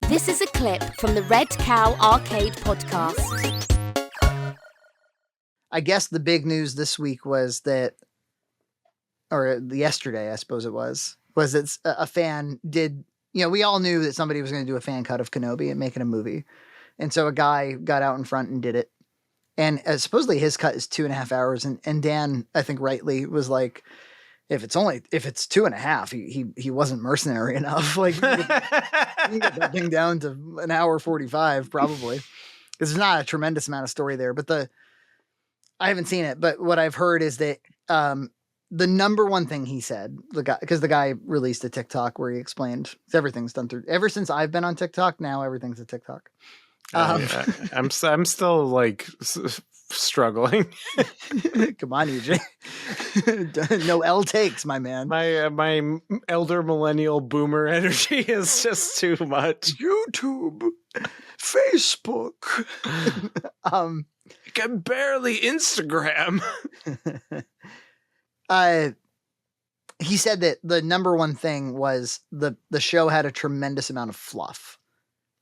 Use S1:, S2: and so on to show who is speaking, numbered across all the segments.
S1: This is a clip from the Red Cow Arcade podcast.
S2: I guess the big news this week was that, or yesterday, I suppose it was that a fan did, we all knew that somebody was going to do a fan cut of Kenobi and make it a movie. And so a guy got out in front and did it. And supposedly his cut is 2.5 hours. And Dan, I think rightly, was like, if it's 2.5, he wasn't mercenary enough. Like, you can get that thing down to 1:45 probably. There's not a tremendous amount of story there, but I haven't seen it, but what I've heard is that the number one thing he said, because the guy released a TikTok where he explained everything's done through. Ever since I've been on TikTok, now everything's a TikTok.
S3: I'm still like struggling.
S2: Come on, EJ. No L takes, my man.
S3: My elder millennial boomer energy is just too much.
S2: YouTube, Facebook.
S3: I can barely Instagram.
S2: He said that the number one thing was the show had a tremendous amount of fluff,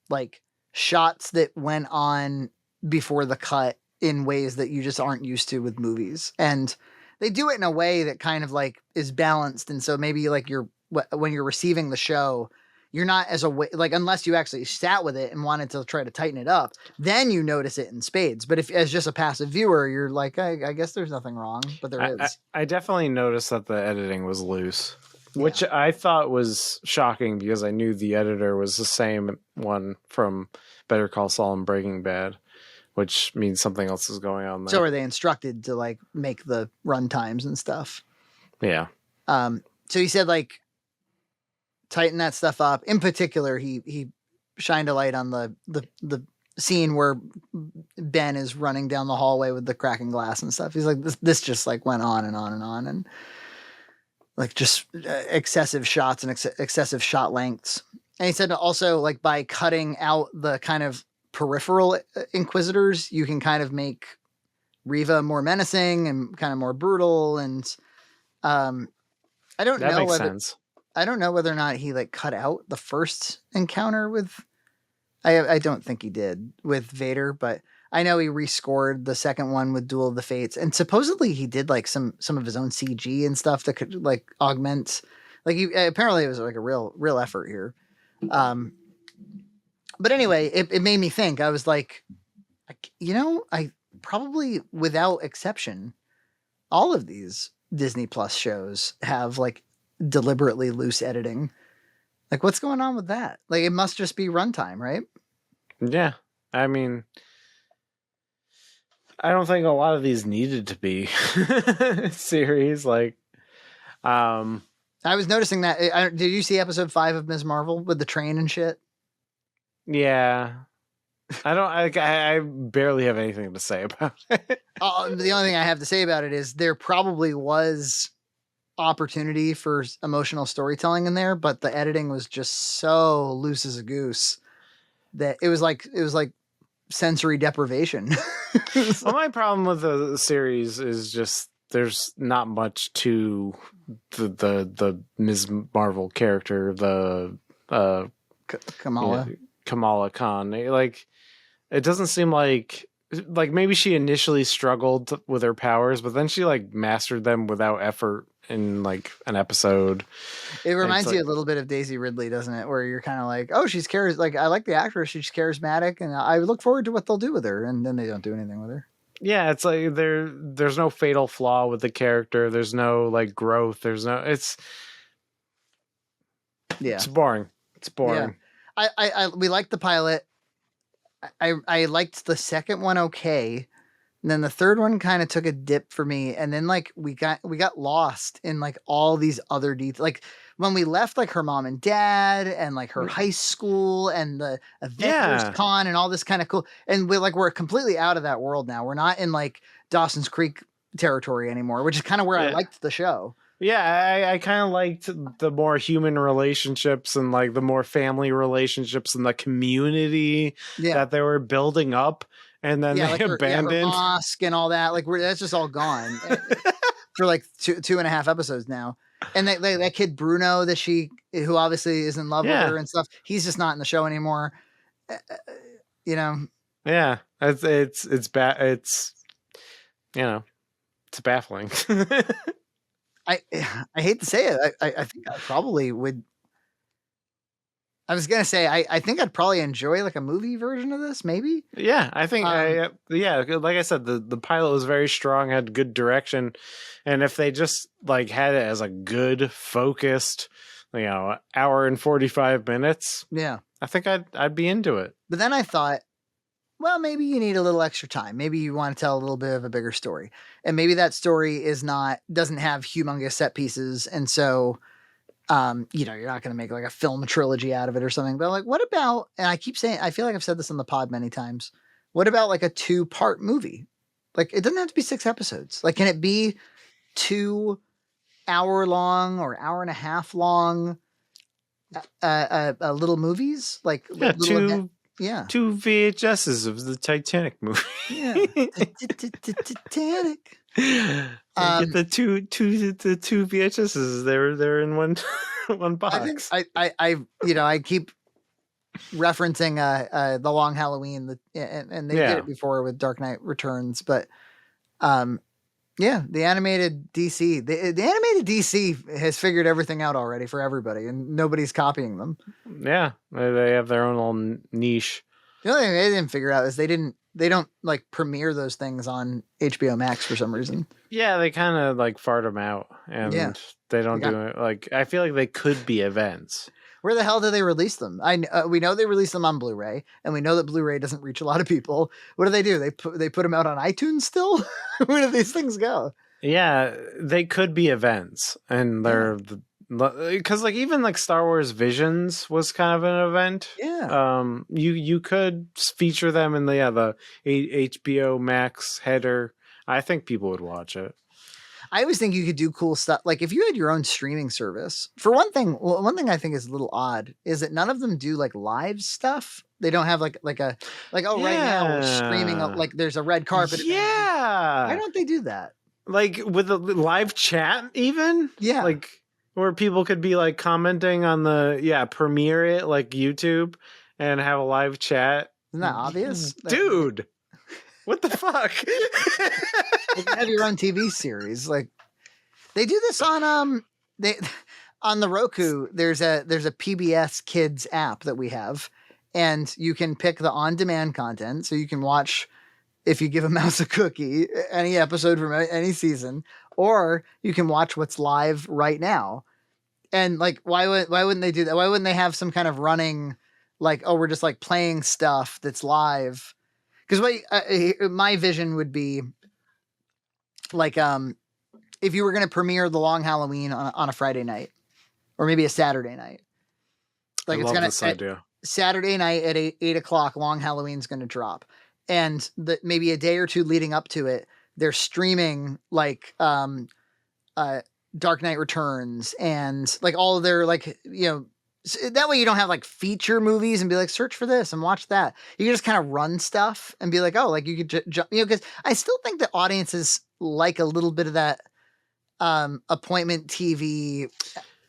S2: like shots that went on before the cut in ways that you just aren't used to with movies. And they do it in a way that kind of like is balanced. And so maybe like when you're receiving the show, you're not unless you actually sat with it and wanted to try to tighten it up, then you notice it in spades. But if as just a passive viewer, you're like, I guess there's nothing wrong, but there is.
S3: I definitely noticed that the editing was loose, which I thought was shocking because I knew the editor was the same one from Better Call Saul and Breaking Bad, which means something else is going on there.
S2: So are they instructed to like make the run times and stuff?
S3: Yeah.
S2: So he said like, tighten that stuff up. In particular, he shined a light on the scene where Ben is running down the hallway with the cracking glass and stuff. He's like, this just like went on and on and on, and like just excessive shots and excessive shot lengths. And he said also, like, by cutting out the kind of peripheral Inquisitors, you can kind of make Reva more menacing and kind of more brutal. And I don't know
S3: makes
S2: whether
S3: sense.
S2: I don't know whether or not he like cut out the first encounter with. I don't think he did with Vader, but I know he rescored the second one with Duel of the Fates, and supposedly he did like some of his own CG and stuff that could like augment. Like apparently it was like a real effort here. But anyway, it made me think. I was like, I probably without exception, all of these Disney Plus shows have like deliberately loose editing. Like, what's going on with that? Like, it must just be runtime, right?
S3: Yeah. I mean, I don't think a lot of these needed to be series. Like,
S2: I was noticing that. Did you see episode 5 of Ms. Marvel with the train and shit?
S3: Yeah. I barely have anything to say about it.
S2: The only thing I have to say about it is there probably was opportunity for emotional storytelling in there, but the editing was just so loose as a goose that it was like sensory deprivation.
S3: Well, my problem with the series is just there's not much to the Ms. Marvel character, the Kamala Khan. Like, it doesn't seem like maybe she initially struggled with her powers, but then she like mastered them without effort in like an episode.
S2: It reminds you a little bit of Daisy Ridley, doesn't it? Where you're kind of like, oh, she's like, I like the actress, she's charismatic, and I look forward to what they'll do with her, and then they don't do anything with her.
S3: Yeah, it's like there's no fatal flaw with the character. There's no like growth. It's boring. It's boring.
S2: Yeah. We liked the pilot. I liked the second one okay. And then the third one kind of took a dip for me. And then like we got lost in like all these other details. Like when we left like her mom and dad and like her high school and the Avengers Con and all this kind of cool. And we're completely out of that world now. We're not in like Dawson's Creek territory anymore, which is kind of where I liked the show.
S3: Yeah, I kind of liked the more human relationships and like the more family relationships and the community that they were building up, and then they abandoned
S2: her mosque and all that. Like that's just all gone for like two and a half episodes now. And that kid Bruno who obviously is in love with
S3: Yeah.
S2: her and stuff, he's just not in the show anymore. You know,
S3: Yeah, it's bad. It's it's baffling.
S2: I hate to say it. I think I probably would. I was gonna say I think I'd probably enjoy like a movie version of this, maybe.
S3: Yeah, I think like I said, the pilot was very strong, had good direction, and if they just like had it as a good focused, hour and 45 minutes,
S2: Yeah.
S3: I think I'd be into it.
S2: But then I thought, well, maybe you need a little extra time. Maybe you want to tell a little bit of a bigger story, and maybe that story doesn't have humongous set pieces, and so. You're not going to make like a film trilogy out of it or something, but like, what about, and I keep saying, I feel like I've said this on the pod many times. What about like a 2-part movie? Like, it doesn't have to be 6 episodes. Like, can it be 2 hour long or hour and a half long, little movies? Like,
S3: Yeah,
S2: two
S3: 2 VHSs of the Titanic movie.
S2: Yeah. Titanic.
S3: Get the two VHSs. They're in one one box.
S2: I keep referencing the Long Halloween, and they did it before with Dark Knight Returns, but the animated DC, the animated DC has figured everything out already for everybody, and nobody's copying them.
S3: Yeah, they have their own little niche.
S2: The only thing they didn't figure out is they don't like premiere those things on HBO Max for some reason.
S3: Yeah, they kind of like fart them out, and they don't do it. Like, I feel like they could be events.
S2: Where the hell do they release them? We know they release them on Blu-ray, and we know that Blu-ray doesn't reach a lot of people. What do? They put them out on iTunes still? Where do these things go?
S3: Yeah, they could be events, and they're because like even like Star Wars Visions was kind of an event.
S2: Yeah.
S3: You could feature them in the HBO Max header. I think people would watch it.
S2: I always think you could do cool stuff. Like if you had your own streaming service, for one thing I think is a little odd is that none of them do like live stuff. They don't have right now we're streaming, like there's a red carpet.
S3: Yeah.
S2: Why don't they do that?
S3: Like with a live chat even?
S2: Yeah.
S3: Like where people could be like commenting on premiere it like YouTube and have a live chat.
S2: Isn't that obvious?
S3: Dude. What the fuck?
S2: You can have your own TV series. Like they do this on on the Roku. There's a PBS Kids app that we have, and you can pick the on-demand content, so you can watch if you give a mouse a cookie any episode from any season, or you can watch what's live right now. And like, why wouldn't they do that? Why wouldn't they have some kind of running, like, oh, we're just like playing stuff that's live? Because my vision would be like, if you were going to premiere The Long Halloween on a Friday night, or maybe a Saturday night, like
S3: I love this idea.
S2: Saturday night at 8:00, Long Halloween's going to drop, and maybe a day or two leading up to it, they're streaming like Dark Knight Returns and like all of their that way you don't have like feature movies and be like, search for this and watch that. You can just kind of run stuff and be like, oh, like you could because I still think that audiences like a little bit of that appointment TV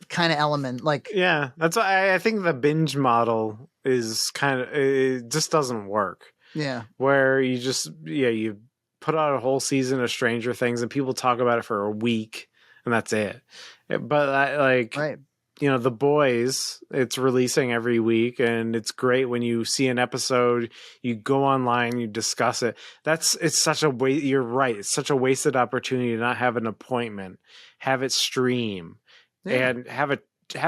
S2: kind of element. Like,
S3: yeah, that's why I think the binge model is it just doesn't work.
S2: Yeah.
S3: Where you just, you put out a whole season of Stranger Things and people talk about it for a week and that's it. But
S2: right.
S3: The Boys, it's releasing every week and it's great when you see an episode, you go online, you discuss it. It's such a waste. You're right. It's such a wasted opportunity to not have an appointment, have it stream and have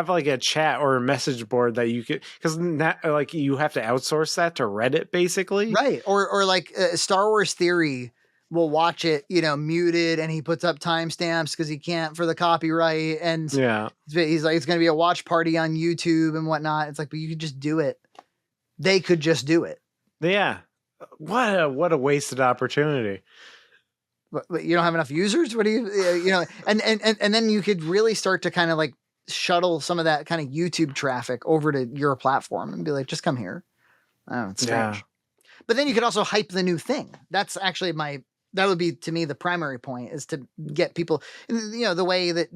S3: like a chat or a message board that you could, because like you have to outsource that to Reddit basically.
S2: Right. Or like Star Wars Theory will watch it, muted, and he puts up timestamps because he can't for the copyright. And he's like, it's going to be a watch party on YouTube and whatnot. It's like, but you could just do it. They could just do it.
S3: Yeah. What a wasted opportunity.
S2: But you don't have enough users. What do you, and then you could really start to kind of like shuttle some of that kind of YouTube traffic over to your platform and be like, just come here. I don't know. It's strange. Yeah. But then you could also hype the new thing. That's actually that would be, to me, the primary point is to get people, the way that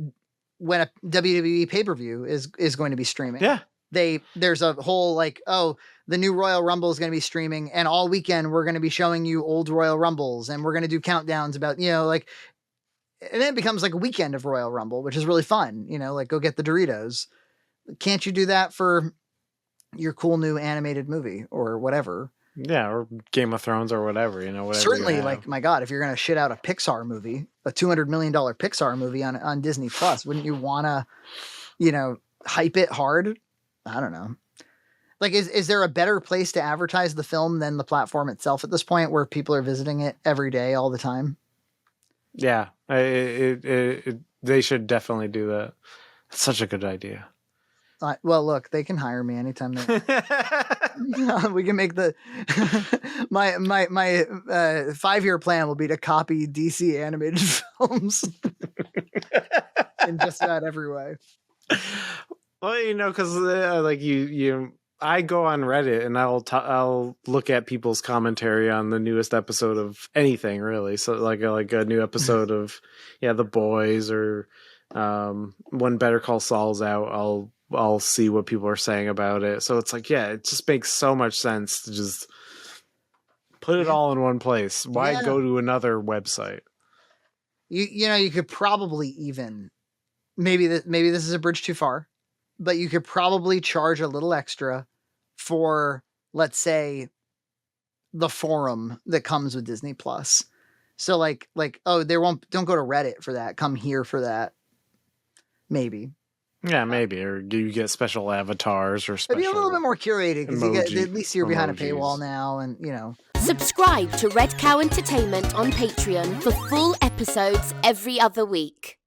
S2: when a WWE pay-per-view is going to be streaming.
S3: Yeah.
S2: There's a whole like, oh, the new Royal Rumble is going to be streaming, and all weekend we're going to be showing you old Royal Rumbles, and we're going to do countdowns about, like, and then it becomes like a weekend of Royal Rumble, which is really fun. Like, go get the Doritos. Can't you do that for your cool new animated movie or whatever?
S3: Yeah, or Game of Thrones or whatever, whatever.
S2: Certainly, like, my God, if you're going to shit out a Pixar movie, a $200 million Pixar movie on Disney Plus, wouldn't you want to, hype it hard? I don't know. Like, is there a better place to advertise the film than the platform itself at this point, where people are visiting it every day, all the time?
S3: Yeah, they should definitely do that. It's such a good idea.
S2: Well, look, they can hire me anytime they. We can make my 5-year plan will be to copy DC animated films in just about every way.
S3: Well, because like I go on Reddit and I'll look at people's commentary on the newest episode of anything, really. So like a new episode of The Boys, or when Better Call Saul's out, I'll see what people are saying about it. So it's like, it just makes so much sense to just put it all in one place. Why go to another website?
S2: You could probably even maybe this is a bridge too far, but you could probably charge a little extra for, let's say, the forum that comes with Disney Plus. So like, oh, don't go to Reddit for that. Come here for that. Maybe. Yeah,
S3: maybe. Or do you get special avatars or special...
S2: It'd be a little bit more curated, because at least you're behind a paywall now, and
S1: Subscribe to Red Cow Entertainment on Patreon for full episodes every other week.